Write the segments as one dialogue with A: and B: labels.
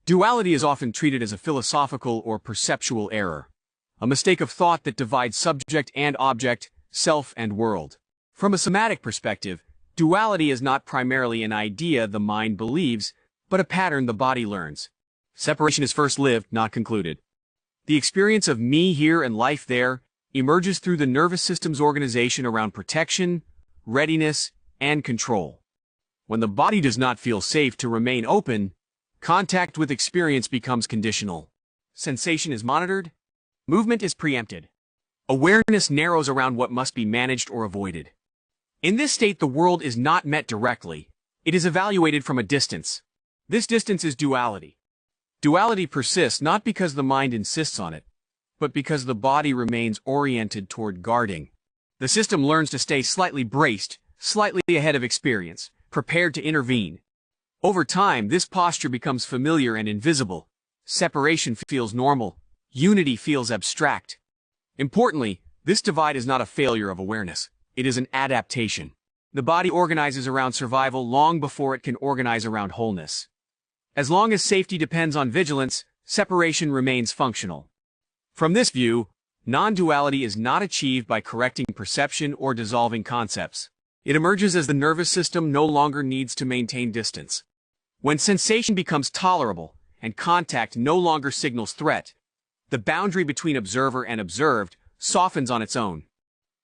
A: Duality is often treated as a philosophical or perceptual error, a mistake of thought that divides subject and object, self and world. From a somatic perspective, duality is not primarily an idea the mind believes, but a pattern the body learns. Separation is first lived, not concluded. The experience of me here and life there emerges through the nervous system's organization around protection, readiness, and control. When the body does not feel safe to remain open, contact with experience becomes conditional. Sensation is monitored. Movement is preempted. Awareness narrows around what must be managed or avoided. In this state, the world is not met directly. It is evaluated from a distance. This distance is duality. Duality persists not because the mind insists on it, but because the body remains oriented toward guarding. The system learns to stay slightly braced, slightly ahead of experience, prepared to intervene. Over time, this posture becomes familiar and invisible. Separation feels normal. Unity feels abstract. Importantly, this divide is not a failure of awareness. It is an adaptation. The body organizes around survival long before it can organize around wholeness. As long as safety depends on vigilance, separation remains functional. From this view, non-duality is not achieved by correcting perception or dissolving concepts. It emerges as the nervous system no longer needs to maintain distance. When sensation becomes tolerable and contact no longer signals threat, the boundary between observer and observed softens on its own.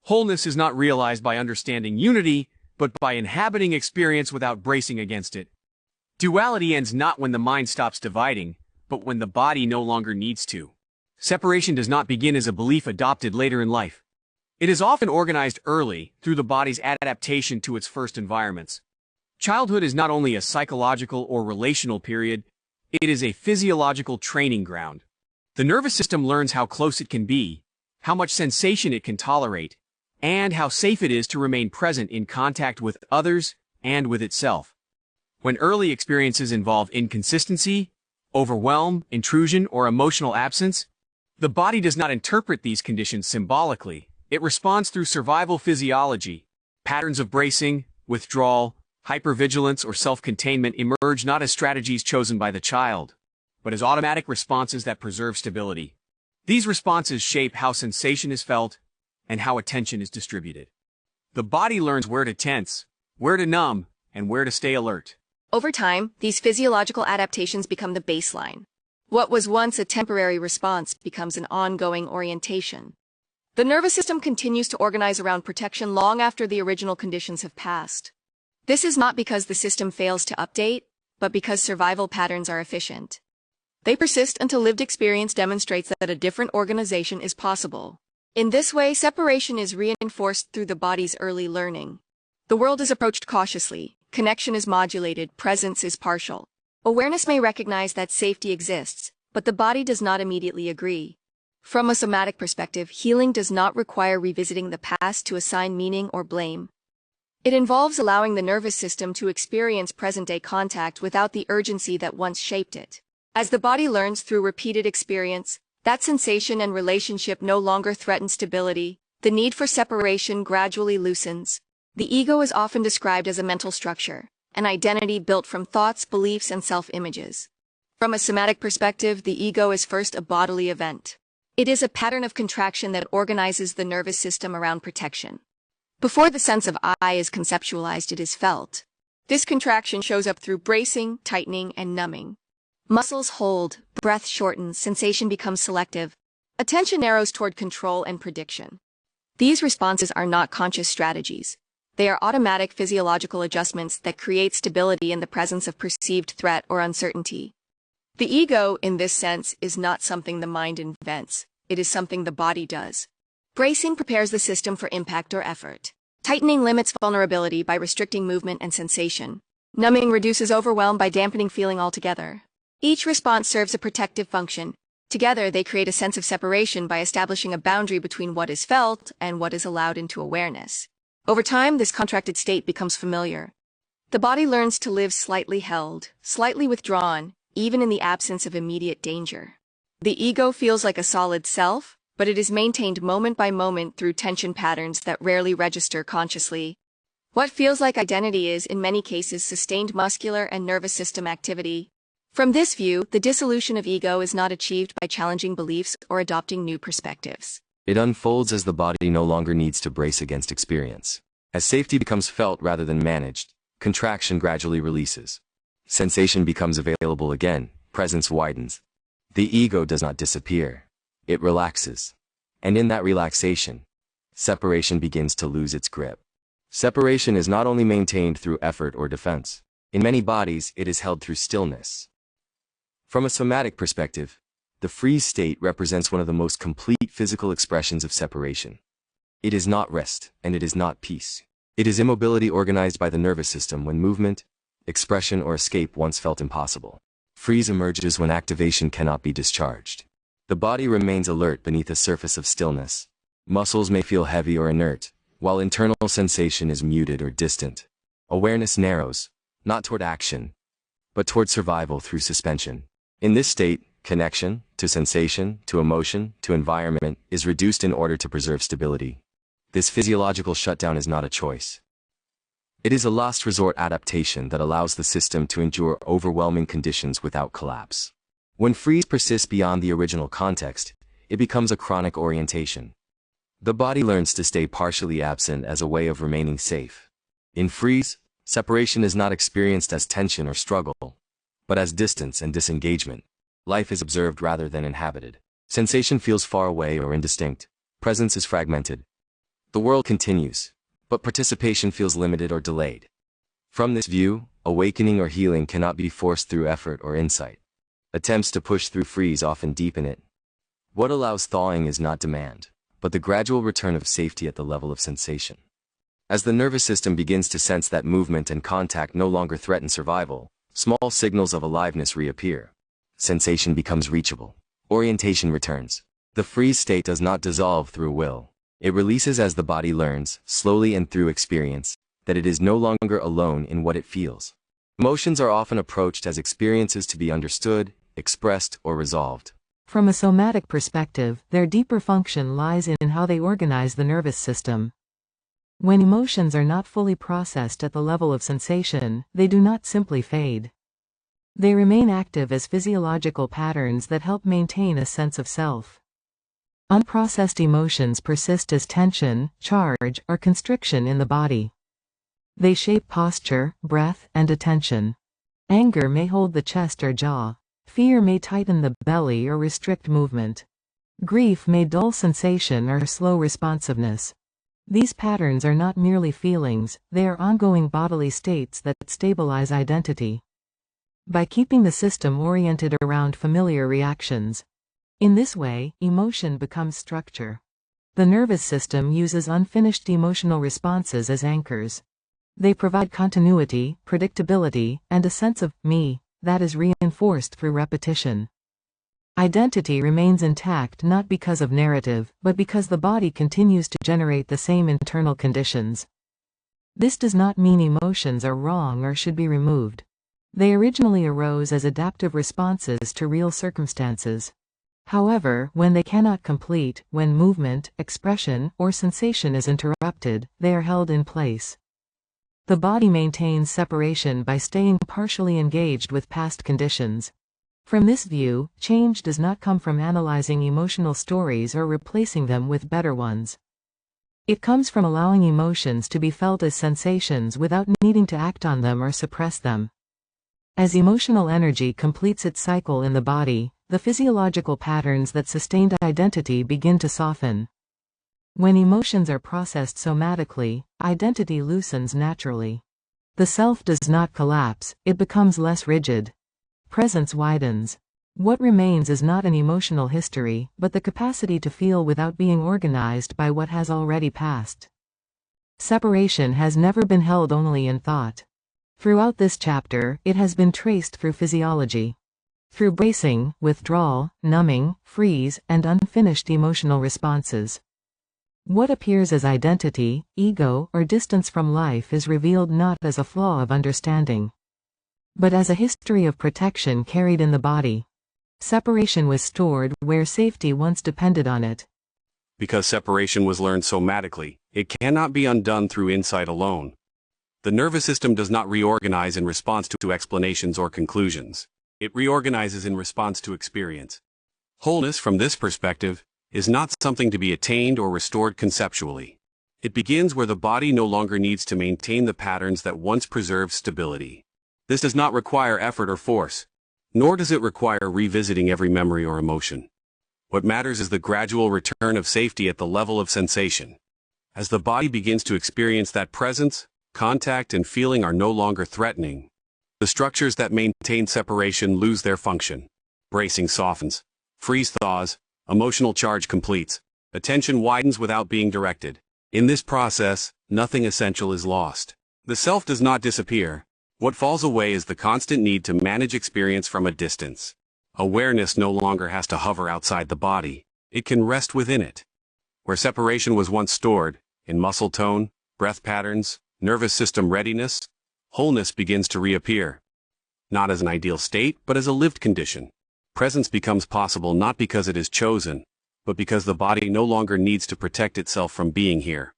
A: Wholeness is not realized by understanding unity, but by inhabiting experience without bracing against it. Duality ends not when the mind stops dividing, but when the body no longer needs to. Separation does not begin as a belief adopted later in life. It is often organized early through the body's adaptation to its first environments. Childhood is not only a psychological or relational period, it is a physiological training ground. The nervous system learns how close it can be, how much sensation it can tolerate, and how safe it is to remain present in contact with others and with itself. When early experiences involve inconsistency, overwhelm, intrusion, or emotional absence, the body does not interpret these conditions symbolically. It responds through survival physiology. Patterns of bracing, withdrawal, hypervigilance, or self-containment emerge not as strategies chosen by the child, but as automatic responses that preserve stability. These responses shape how sensation is felt and how attention is distributed. The body learns where to tense, where to numb, and where to stay alert.
B: Over time, these physiological adaptations become the baseline. What was once a temporary response becomes an ongoing orientation. The nervous system continues to organize around protection long after the original conditions have passed. This is not because the system fails to update, but because survival patterns are efficient. They persist until lived experience demonstrates that a different organization is possible. In this way, separation is reinforced through the body's early learning. The world is approached cautiously, connection is modulated, presence is partial. Awareness may recognize that safety exists, but the body does not immediately agree. From a somatic perspective, healing does not require revisiting the past to assign meaning or blame. It involves allowing the nervous system to experience present-day contact without the urgency that once shaped it. As the body learns through repeated experience, that sensation and relationship no longer threaten stability, the need for separation gradually loosens. The ego is often described as a mental structure, an identity built from thoughts, beliefs, and self-images. From a somatic perspective, the ego is first a bodily event. It is a pattern of contraction that organizes the nervous system around protection. Before the sense of I is conceptualized, it is felt. This contraction shows up through bracing, tightening, and numbing. Muscles hold, breath shortens, sensation becomes selective. Attention narrows toward control and prediction. These responses are not conscious strategies. They are automatic physiological adjustments that create stability in the presence of perceived threat or uncertainty. The ego, in this sense, is not something the mind invents. It is something the body does. Bracing prepares the system for impact or effort. Tightening limits vulnerability by restricting movement and sensation. Numbing reduces overwhelm by dampening feeling altogether. Each response serves a protective function. Together, they create a sense of separation by establishing a boundary between what is felt and what is allowed into awareness. Over time, this contracted state becomes familiar. The body learns to live slightly held, slightly withdrawn, even in the absence of immediate danger. The ego feels like a solid self, but it is maintained moment by moment through tension patterns that rarely register consciously. What feels like identity is, in many cases, sustained muscular and nervous system activity. From this view, the dissolution of ego is not achieved by challenging beliefs or adopting new perspectives.
C: It unfolds as the body no longer needs to brace against experience. As safety becomes felt rather than managed, contraction gradually releases. Sensation becomes available again, presence widens. The ego does not disappear. It relaxes. And in that relaxation, separation begins to lose its grip. Separation is not only maintained through effort or defense. In many bodies, it is held through stillness. From a somatic perspective, the freeze state represents one of the most complete physical expressions of separation. It is not rest, and it is not peace. It is immobility organized by the nervous system when movement, expression, or escape once felt impossible. Freeze emerges when activation cannot be discharged. The body remains alert beneath a surface of stillness. Muscles may feel heavy or inert, while internal sensation is muted or distant. Awareness narrows, not toward action, but toward survival through suspension. In this state, connection, to sensation, to emotion, to environment, is reduced in order to preserve stability. This physiological shutdown is not a choice. It is a last resort adaptation that allows the system to endure overwhelming conditions without collapse. When freeze persists beyond the original context, it becomes a chronic orientation. The body learns to stay partially absent as a way of remaining safe. In freeze, separation is not experienced as tension or struggle, but as distance and disengagement. Life is observed rather than inhabited. Sensation feels far away or indistinct. Presence is fragmented. The world continues, but participation feels limited or delayed. From this view, awakening or healing cannot be forced through effort or insight. Attempts to push through freeze often deepen it. What allows thawing is not demand, but the gradual return of safety at the level of sensation. As the nervous system begins to sense that movement and contact no longer threaten survival, small signals of aliveness reappear. Sensation becomes reachable. Orientation returns. The freeze state does not dissolve through will. It releases as the body learns, slowly and through experience, that it is no longer alone in what it feels. Emotions are often approached as experiences to be understood, expressed, or resolved.
D: From a somatic perspective, their deeper function lies in how they organize the nervous system. When emotions are not fully processed at the level of sensation, they do not simply fade. They remain active as physiological patterns that help maintain a sense of self. Unprocessed emotions persist as tension, charge, or constriction in the body. They shape posture, breath, and attention. Anger may hold the chest or jaw. Fear may tighten the belly or restrict movement. Grief may dull sensation or slow responsiveness. These patterns are not merely feelings, they are ongoing bodily states that stabilize identity. By keeping the system oriented around familiar reactions. In this way, emotion becomes structure. The nervous system uses unfinished emotional responses as anchors. They provide continuity, predictability, and a sense of me that is reinforced through repetition. Identity remains intact not because of narrative, but because the body continues to generate the same internal conditions. This does not mean emotions are wrong or should be removed. They originally arose as adaptive responses to real circumstances. However, when they cannot complete, when movement, expression, or sensation is interrupted, they are held in place. The body maintains separation by staying partially engaged with past conditions. From this view, change does not come from analyzing emotional stories or replacing them with better ones. It comes from allowing emotions to be felt as sensations without needing to act on them or suppress them. As emotional energy completes its cycle in the body, the physiological patterns that sustained identity begin to soften. When emotions are processed somatically, identity loosens naturally. The self does not collapse, it becomes less rigid. Presence widens. What remains is not an emotional history, but the capacity to feel without being organized by what has already passed. Separation has never been held only in thought. Throughout this chapter, it has been traced through physiology. Through bracing, withdrawal, numbing, freeze, and unfinished emotional responses. What appears as identity, ego, or distance from life is revealed not as a flaw of understanding, but as a history of protection carried in the body. Separation was stored where safety once depended on it.
A: Because separation was learned somatically, it cannot be undone through insight alone. The nervous system does not reorganize in response to explanations or conclusions. It reorganizes in response to experience. Wholeness, from this perspective, is not something to be attained or restored conceptually. It begins where the body no longer needs to maintain the patterns that once preserved stability. This does not require effort or force, nor does it require revisiting every memory or emotion. What matters is the gradual return of safety at the level of sensation. As the body begins to experience that presence, contact and feeling are no longer threatening. The structures that maintain separation lose their function. Bracing softens. Freeze thaws. Emotional charge completes. Attention widens without being directed. In this process, nothing essential is lost. The self does not disappear. What falls away is the constant need to manage experience from a distance. Awareness no longer has to hover outside the body. It can rest within it. Where separation was once stored, in muscle tone, breath patterns, nervous system readiness, wholeness begins to reappear. Not as an ideal state, but as a lived condition. Presence becomes possible not because it is chosen, but because the body no longer needs to protect itself from being here.